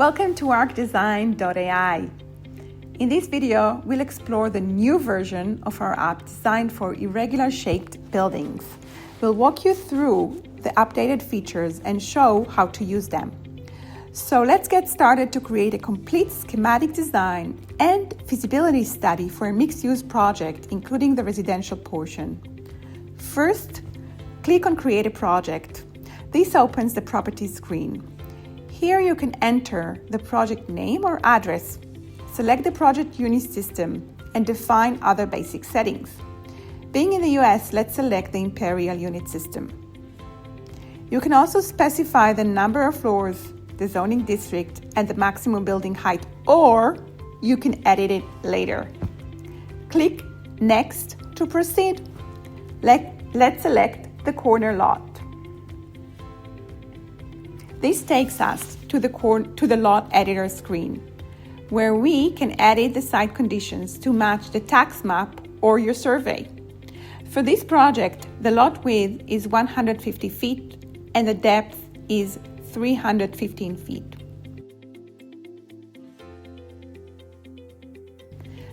Welcome to ArkDesignAI. In this video, we'll explore the new version of our app designed for irregular shaped buildings. We'll walk you through the updated features and show how to use them. So let's get started to create a complete schematic design and feasibility study for a mixed-use project, including the residential portion. First, click on Create a Project. This opens the Properties screen. Here you can enter the project name or address, select the project unit system, and define other basic settings. Being in the US, let's select the Imperial unit system. You can also specify the number of floors, the zoning district, and the maximum building height, or you can edit it later. Click Next to proceed. Let's select the corner lot. This takes us to the lot editor screen, where we can edit the site conditions to match the tax map or your survey. For this project, the lot width is 150 feet and the depth is 315 feet.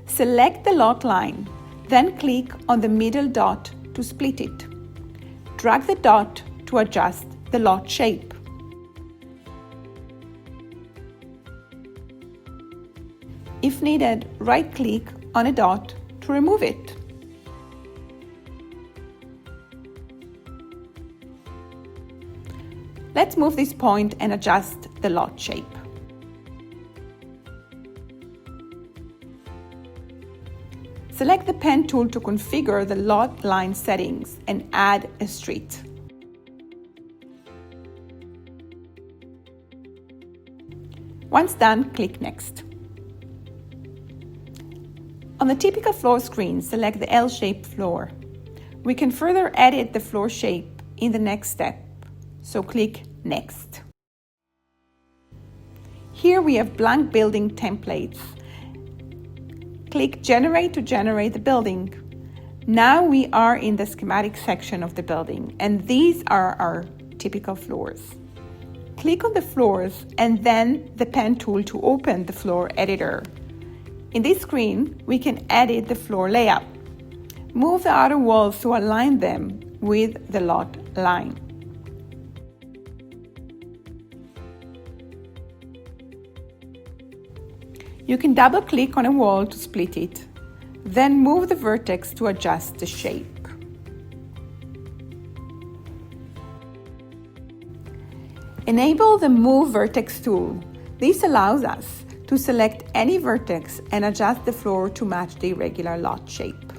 Select the lot line, then click on the middle dot to split it. Drag the dot to adjust the lot shape. If needed, right-click on a dot to remove it. Let's move this point and adjust the lot shape. Select the pen tool to configure the lot line settings and add a street. Once done, click Next. On the typical floor screen, select the L-shaped floor. We can further edit the floor shape in the next step, so click Next. Here we have blank building templates. Click Generate to generate the building. Now we are in the schematic section of the building, and these are our typical floors. Click on the floors and then the pen tool to open the floor editor. In this screen, we can edit the floor layout. Move the outer walls to align them with the lot line. You can double-click on a wall to split it, then move the vertex to adjust the shape. Enable the Move Vertex tool. This allows us to select any vertex and adjust the floor to match the irregular lot shape.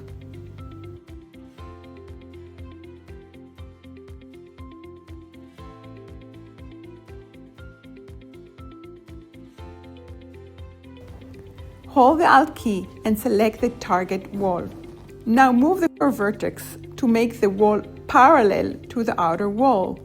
Hold the Alt key and select the target wall. Now move the core vertex to make the wall parallel to the outer wall.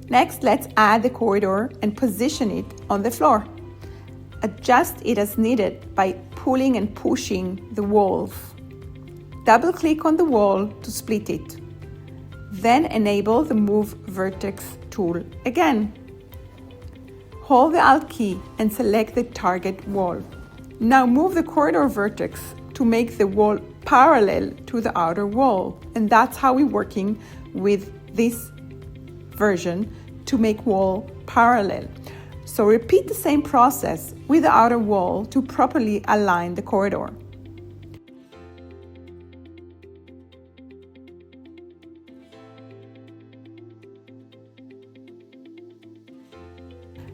Next, let's add the corridor and position it on the floor. Adjust it as needed by pulling and pushing the walls. Double-click on the wall to split it. Then enable the Move Vertex tool again. Hold the Alt key and select the target wall. Now move the corridor vertex to make the wall parallel to the outer wall. And that's how we're working with this version to make wall parallel. So repeat the same process with the outer wall to properly align the corridor.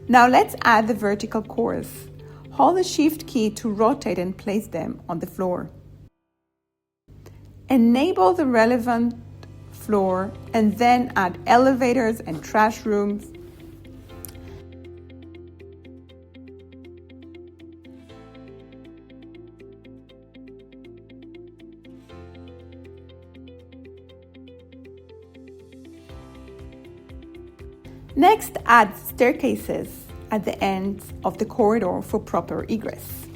Now let's add the vertical cores. Hold the Shift key to rotate and place them on the floor. Enable the relevant floor and then add elevators and trash rooms. Next, add staircases at the ends of the corridor for proper egress.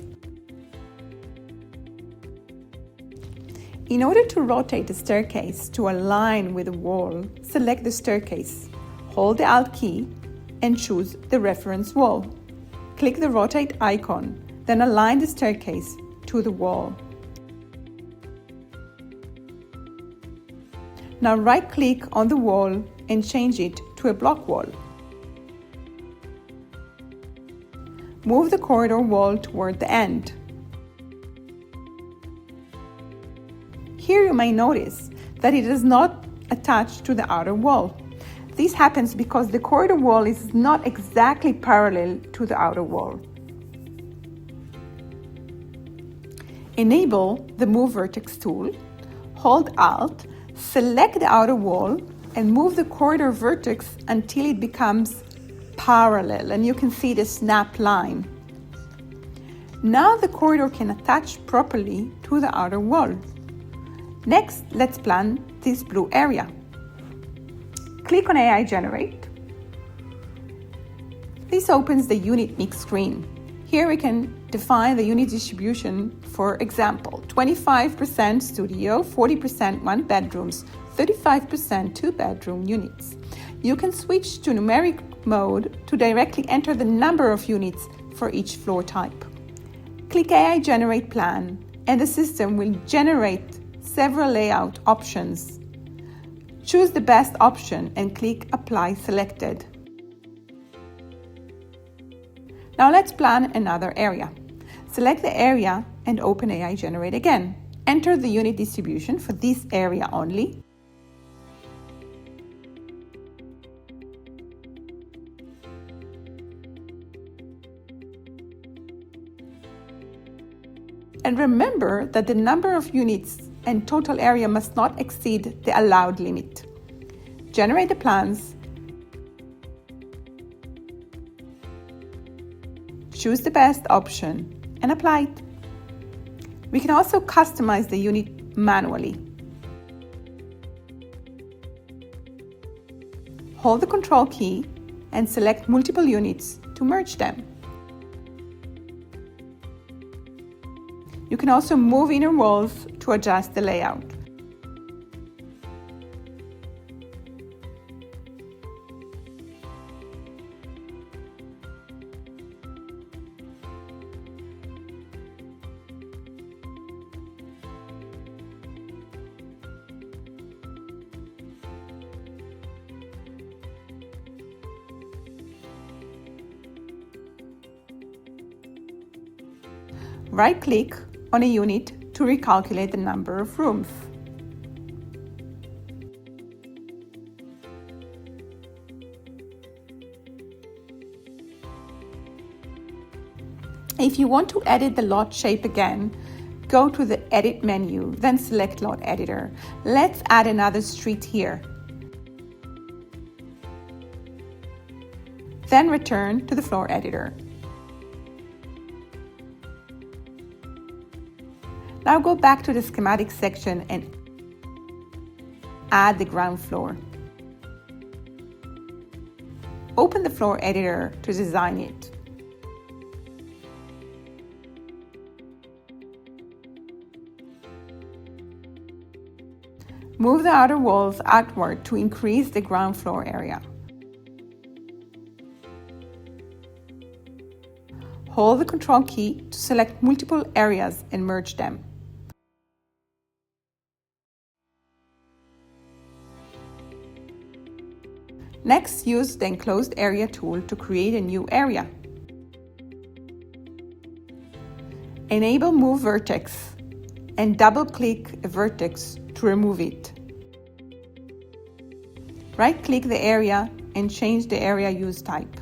In order to rotate the staircase to align with the wall, select the staircase, hold the Alt key, and choose the reference wall. Click the rotate icon, then align the staircase to the wall. Now right-click on the wall and change it to a block wall. Move the corridor wall toward the end. Here you may notice that it is not attached to the outer wall. This happens because the corridor wall is not exactly parallel to the outer wall. Enable the Move Vertex tool, hold Alt, select the outer wall, and move the corridor vertex until it becomes parallel, and you can see the snap line. Now the corridor can attach properly to the outer wall. Next, let's plan this blue area. Click on AI Generate. This opens the unit mix screen. Here we can define the unit distribution, for example, 25% studio, 40% one bedrooms, 35% two bedroom units. You can switch to numeric mode to directly enter the number of units for each floor type. Click AI Generate Plan, and the system will generate several layout options. Choose the best option and click Apply Selected. Now let's plan another area. Select the area and open AI Generate again. Enter the unit distribution for this area only. And remember that the number of units and total area must not exceed the allowed limit. Generate the plans. Choose the best option and apply it. We can also customize the unit manually. Hold the Control key and select multiple units to merge them. You can also move inner walls to adjust the layout. Right-click on a unit to recalculate the number of rooms. If you want to edit the lot shape again, go to the Edit menu, then select Lot Editor. Let's add another street here. Then return to the Floor Editor. Now go back to the schematic section and add the ground floor. Open the Floor Editor to design it. Move the outer walls outward to increase the ground floor area. Hold the Control key to select multiple areas and merge them. Next, use the Enclosed Area tool to create a new area. Enable Move Vertex and double-click a vertex to remove it. Right-click the area and change the area use type.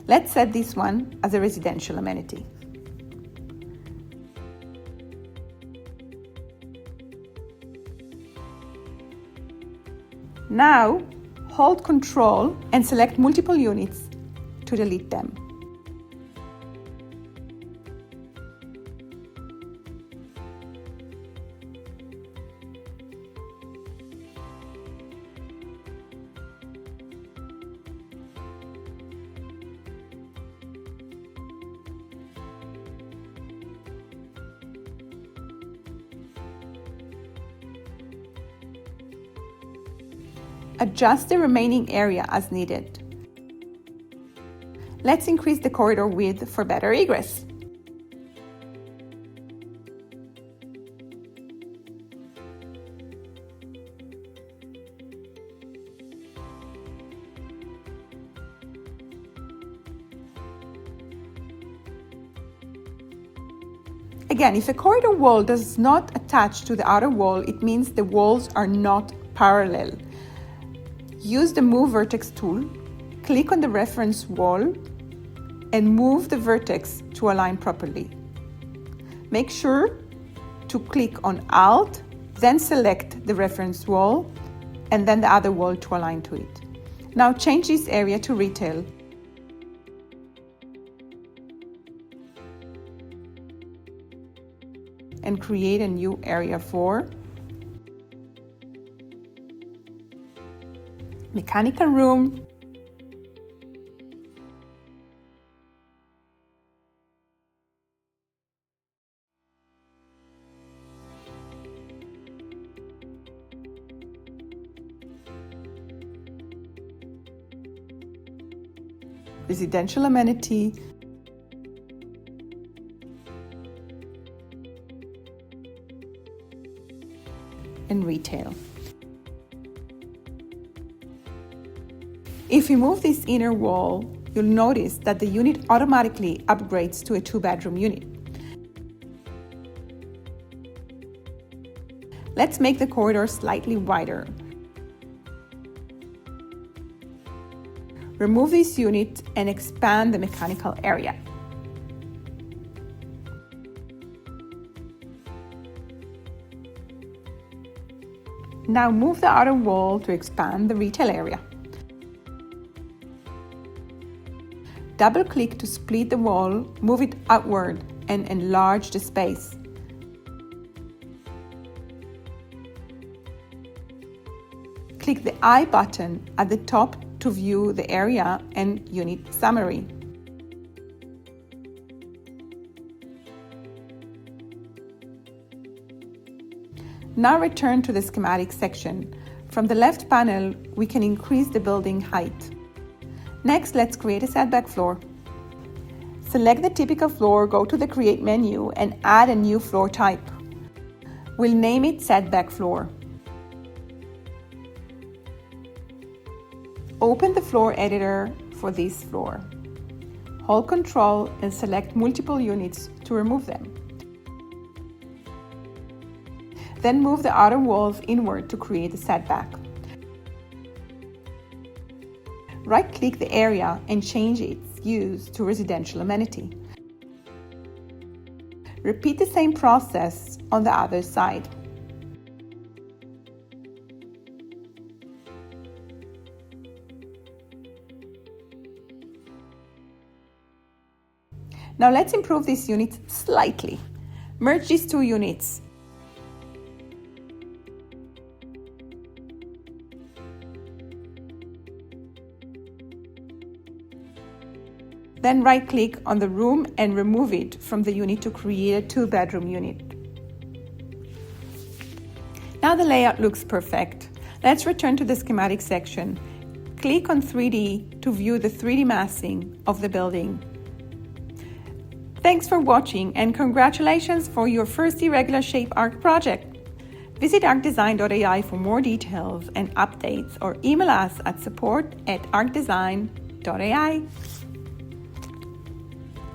Let's set this one as a residential amenity. Now, hold Control and select multiple units to delete them. Adjust the remaining area as needed. Let's increase the corridor width for better egress. Again, if a corridor wall does not attach to the outer wall, it means the walls are not parallel. Use the Move Vertex tool, click on the reference wall, and move the vertex to align properly. Make sure to click on Alt, then select the reference wall, and then the other wall to align to it. Now change this area to retail. And create a new area for mechanical room, residential amenity, and retail. If you move this inner wall, you'll notice that the unit automatically upgrades to a 2-bedroom unit. Let's make the corridor slightly wider. Remove this unit and expand the mechanical area. Now move the outer wall to expand the retail area. Double-click to split the wall, move it outward, and enlarge the space. Click the I button at the top to view the area and unit summary. Now return to the schematic section. From the left panel, we can increase the building height. Next, let's create a setback floor. Select the typical floor, go to the Create menu, and add a new floor type. We'll name it Setback Floor. Open the floor editor for this floor. Hold Ctrl and select multiple units to remove them. Then move the outer walls inward to create a setback. Right-click the area and change its use to residential amenity. Repeat the same process on the other side. Now let's improve these units slightly. Merge these two units. Then right-click on the room and remove it from the unit to create a 2-bedroom unit. Now the layout looks perfect. Let's return to the schematic section. Click on 3D to view the 3D massing of the building. Thanks for watching and congratulations for your first irregular shape ARC project. Visit ArkDesignAI for more details and updates or email us at support@ArkDesignAI.